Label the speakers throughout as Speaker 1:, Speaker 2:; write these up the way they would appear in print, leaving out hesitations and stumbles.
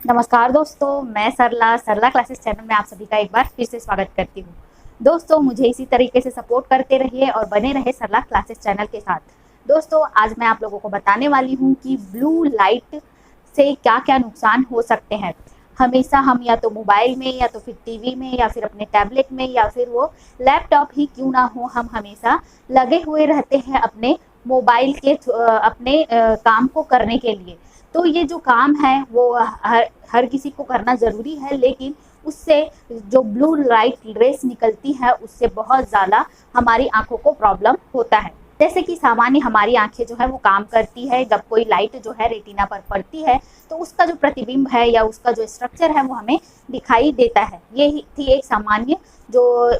Speaker 1: नमस्कार दोस्तों, मैं सरला सरला क्लासेस चैनल में आप सभी का एक बार फिर से स्वागत करती हूँ। दोस्तों, मुझे इसी तरीके से सपोर्ट करते रहिए और बने रहे सरला क्लासेस चैनल के साथ। दोस्तों, आज मैं आप लोगों को बताने वाली हूँ कि ब्लू लाइट से क्या क्या नुकसान हो सकते हैं। हमेशा हम या तो मोबाइल में या तो फिर टीवी में या फिर अपने टैबलेट में या फिर वो लैपटॉप ही क्यों ना हो, हम हमेशा लगे हुए रहते हैं अपने मोबाइल के अपने काम को करने के लिए। तो ये जो काम है वो हर किसी को करना ज़रूरी है, लेकिन उससे जो ब्लू लाइट रेस निकलती है उससे बहुत ज़्यादा हमारी आंखों को प्रॉब्लम होता है। जैसे कि सामान्य हमारी आंखें जो है वो काम करती है, जब कोई लाइट जो है रेटिना पर पड़ती है तो उसका जो प्रतिबिंब है या उसका जो स्ट्रक्चर है वो हमें दिखाई देता है। ये थी एक सामान्य जो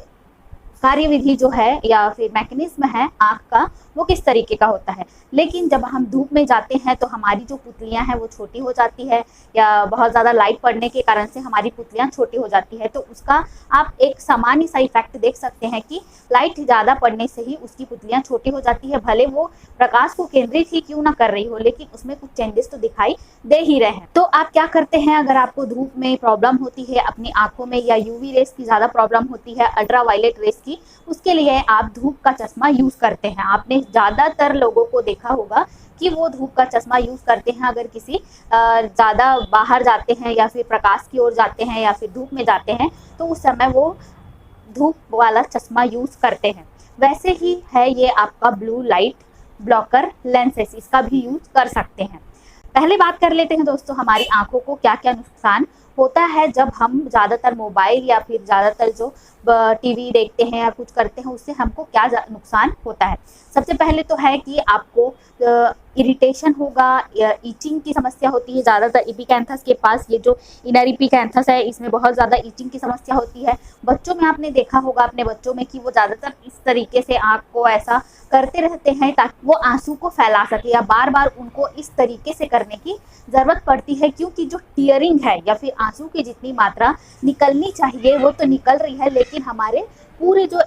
Speaker 1: कार्यविधि जो है या फिर मैकेनिज्म है आँख का, वो किस तरीके का होता है। लेकिन जब हम धूप में जाते हैं तो हमारी जो पुतलियाँ हैं वो छोटी हो जाती है, या बहुत ज़्यादा लाइट पड़ने के कारण से हमारी पुतलियाँ छोटी हो जाती है। तो उसका आप एक सामान्य सा इफेक्ट देख सकते हैं कि लाइट ज़्यादा पड़ने से ही उसकी पुतलियाँ छोटी हो जाती है। भले वो प्रकाश को केंद्रित ही क्यों ना कर रही हो, लेकिन उसमें कुछ चेंजेस तो दिखाई दे ही रहे हैं। तो आप क्या करते हैं, अगर आपको धूप में प्रॉब्लम होती है अपनी आंखों में, या यूवी रेस की ज़्यादा प्रॉब्लम होती है, अल्ट्रावायलेट रेस की, उसके लिए आप धूप का चश्मा यूज करते हैं। आपने ज्यादातर लोगों को देखा होगा कि वो धूप का चश्मा यूज करते हैं। अगर किसी ज्यादा बाहर जाते हैं या फिर प्रकाश की ओर जाते हैं या फिर धूप में जाते हैं तो उस समय वो धूप वाला चश्मा यूज करते हैं। वैसे ही है ये आपका ब्लू लाइट ब्लॉकर लेंसेस, इसका भी यूज कर सकते हैं। पहले बात कर लेते हैं दोस्तों, हमारी आंखों को क्या क्या नुकसान होता है जब हम ज़्यादातर मोबाइल या फिर ज़्यादातर जो टीवी देखते हैं या कुछ करते हैं, उससे हमको क्या नुकसान होता है। सबसे पहले तो है कि आपको इरिटेशन होगा, ईचिंग की समस्या होती है। ज़्यादातर इपिकैंथस के पास ये जो इनर इपिकैंथस है, इसमें बहुत ज़्यादा ईचिंग की समस्या होती है। बच्चों में आपने देखा होगा अपने बच्चों में कि वो ज़्यादातर इस तरीके से आँख को ऐसा करते रहते हैं ताकि वो आंसू को फैला सके, या बार बार उनको इस तरीके से करने की ज़रूरत पड़ती है, क्योंकि जो टीयरिंग है या फिर आंसू की जितनी मात्रा निकलनी चाहिए वो तो निकल रही है, लेकिन हमारे पूरे जो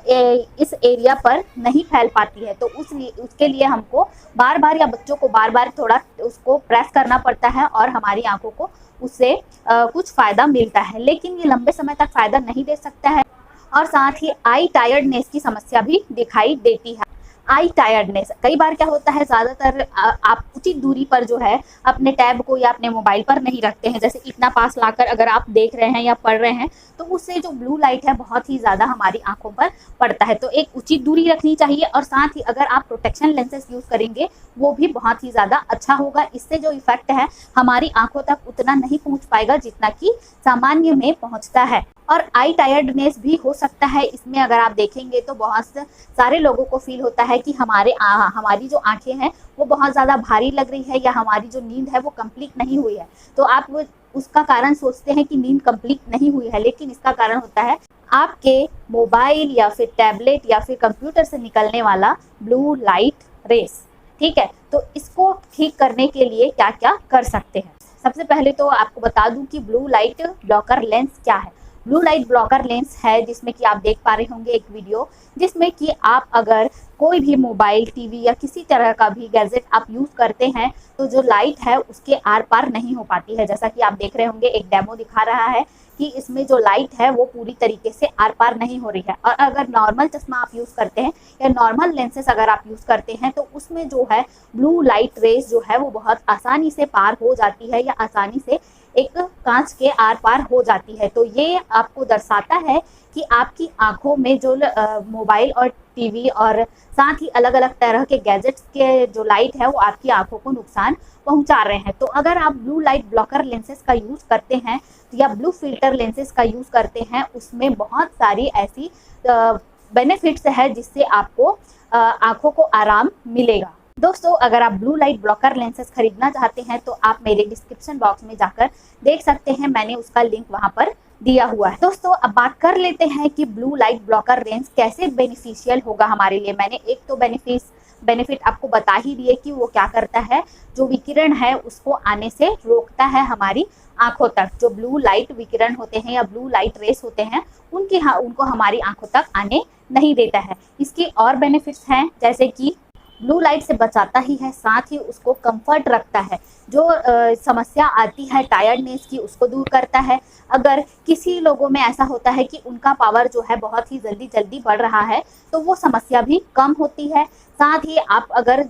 Speaker 1: इस एरिया पर नहीं फैल पाती है। तो उसके लिए हमको बार बार या बच्चों को बार बार थोड़ा उसको प्रेस करना पड़ता है और हमारी आंखों को उससे कुछ फ़ायदा मिलता है, लेकिन ये लंबे समय तक फ़ायदा नहीं दे सकता है। और साथ ही आई टायर्डनेस की समस्या भी दिखाई देती है। आई टायर्डनेस कई बार क्या होता है, ज़्यादातर आप उचित दूरी पर जो है अपने टैब को या अपने मोबाइल पर नहीं रखते हैं। जैसे इतना पास लाकर अगर आप देख रहे हैं या पढ़ रहे हैं तो उससे जो ब्लू लाइट है बहुत ही ज़्यादा हमारी आंखों पर पड़ता है। तो एक उचित दूरी रखनी चाहिए, और साथ ही अगर आप प्रोटेक्शन लेंसेज यूज़ करेंगे वो भी बहुत ही ज़्यादा अच्छा होगा। इससे जो इफेक्ट है हमारी आंखों तक उतना नहीं पहुँच पाएगा जितना कि सामान्य में पहुँचता है। और आई टायर्डनेस भी हो सकता है इसमें। अगर आप देखेंगे तो बहुत सारे लोगों को फील होता है कि हमारी जो आंखें हैं वो बहुत ज़्यादा भारी लग रही है, या हमारी जो नींद है वो कंप्लीट नहीं हुई है। तो आप वो उसका कारण सोचते हैं कि नींद कंप्लीट नहीं हुई है, लेकिन इसका कारण होता है आपके मोबाइल या फिर टैबलेट या फिर कंप्यूटर से निकलने वाला ब्लू लाइट रेस। ठीक है, तो इसको ठीक करने के लिए क्या क्या कर सकते हैं। सबसे पहले तो आपको बता दूं कि ब्लू लाइट ब्लॉकर लेंस क्या है। ब्लू लाइट ब्लॉकर लेंस है जिसमें कि आप देख पा रहे होंगे एक वीडियो, जिसमें कि आप अगर कोई भी मोबाइल, टीवी या किसी तरह का भी गैजेट आप यूज़ करते हैं तो जो लाइट है उसके आर पार नहीं हो पाती है। जैसा कि आप देख रहे होंगे, एक डेमो दिखा रहा है कि इसमें जो लाइट है वो पूरी तरीके से आर पार नहीं हो रही है। और अगर नॉर्मल चश्मा आप यूज़ करते हैं या नॉर्मल लेंसेस अगर आप यूज़ करते हैं तो उसमें जो है ब्लू लाइट रेस जो है वो बहुत आसानी से पार हो जाती है, या आसानी से एक कांच के आर पार हो जाती है। तो ये आपको दर्शाता है कि आपकी आंखों में जो मोबाइल और टीवी और साथ ही अलग अलग तरह के गैजेट्स के जो लाइट है वो आपकी आंखों को नुकसान पहुंचा रहे हैं। तो अगर आप ब्लू लाइट ब्लॉकर लेंसेज का यूज़ करते हैं या ब्लू फिल्टर लेंसेज का यूज़ करते हैं, उसमें बहुत सारी ऐसी बेनिफिट्स है जिससे आपको आंखों को आराम मिलेगा। दोस्तों, अगर आप ब्लू लाइट ब्लॉकर लेंसेज खरीदना चाहते हैं तो आप मेरे डिस्क्रिप्शन बॉक्स में जाकर देख सकते हैं, मैंने उसका लिंक वहां पर दिया हुआ है। दोस्तों, अब बात कर लेते हैं कि ब्लू लाइट ब्लॉकर लेंस कैसे बेनिफिशियल होगा हमारे लिए। मैंने एक तो बेनिफिट आपको बता ही दिए कि वो क्या करता है, जो विकिरण है उसको आने से रोकता है हमारी आंखों तक। जो ब्लू लाइट विकिरण होते हैं या ब्लू लाइट रेस होते हैं उनको हमारी आंखों तक आने नहीं देता है। इसके और बेनिफिट्स हैं, जैसे कि ब्लू लाइट से बचाता ही है, साथ ही उसको कंफर्ट रखता है। जो समस्या आती है टायर्डनेस की उसको दूर करता है। अगर किसी लोगों में ऐसा होता है कि उनका पावर जो है बहुत ही जल्दी बढ़ रहा है तो वो समस्या भी कम होती है। साथ ही आप अगर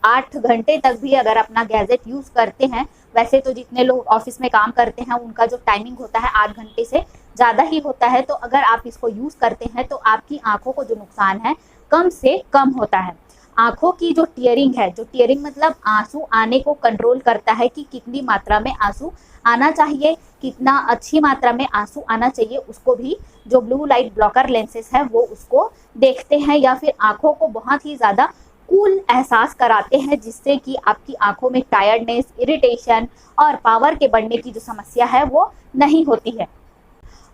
Speaker 1: 8 घंटे तक भी अगर अपना गैजेट यूज़ करते हैं, वैसे तो जितने लोग ऑफिस में काम करते हैं उनका जो टाइमिंग होता है 8 घंटे से ज़्यादा ही होता है, तो अगर आप इसको यूज़ करते हैं तो आपकी आंखों को जो नुकसान है कम से कम होता है। आंखों की जो टीयरिंग है, जो टीयरिंग मतलब आंसू आने को कंट्रोल करता है कि कितनी मात्रा में आंसू आना चाहिए, कितना अच्छी मात्रा में आंसू आना चाहिए, उसको भी जो ब्लू लाइट ब्लॉकर लेंसेज है वो उसको देखते हैं, या फिर आंखों को बहुत ही ज़्यादा कूल एहसास कराते हैं, जिससे कि आपकी आंखों में टायर्डनेस, इरिटेशन और पावर के बढ़ने की जो समस्या है वो नहीं होती है।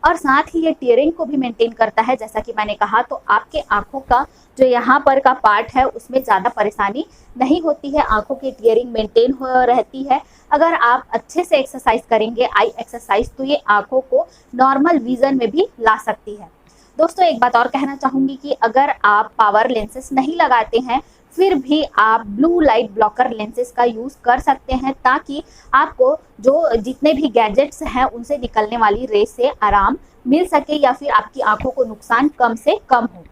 Speaker 1: और साथ ही ये टीयरिंग को भी मेंटेन करता है, जैसा कि मैंने कहा, तो आपके आंखों का जो यहाँ पर का पार्ट है उसमें ज़्यादा परेशानी नहीं होती है, आंखों की टीयरिंग मेंटेन हो रहती है। अगर आप अच्छे से एक्सरसाइज करेंगे, आई एक्सरसाइज, तो ये आंखों को नॉर्मल विजन में भी ला सकती है। दोस्तों एक बात और कहना चाहूँगी कि अगर आप पावर लेंसेज नहीं लगाते हैं फिर भी आप ब्लू लाइट ब्लॉकर लेंसेज का यूज़ कर सकते हैं, ताकि आपको जो जितने भी गैजेट्स हैं उनसे निकलने वाली रे से आराम मिल सके, या फिर आपकी आंखों को नुकसान कम से कम हो।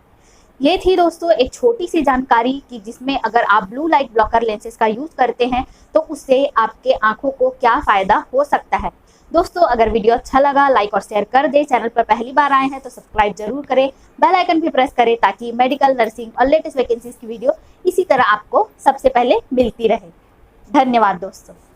Speaker 1: ये थी दोस्तों एक छोटी सी जानकारी कि जिसमें अगर आप ब्लू लाइट ब्लॉकर लेंसेज का यूज़ करते हैं तो उससे आपके आंखों को क्या फ़ायदा हो सकता है। दोस्तों अगर वीडियो अच्छा लगा लाइक और शेयर कर दें, चैनल पर पहली बार आए हैं तो सब्सक्राइब जरूर करें, बेल आइकन भी प्रेस करें ताकि मेडिकल, नर्सिंग और लेटेस्ट वैकेंसीज की वीडियो इसी तरह आपको सबसे पहले मिलती रहे। धन्यवाद दोस्तों।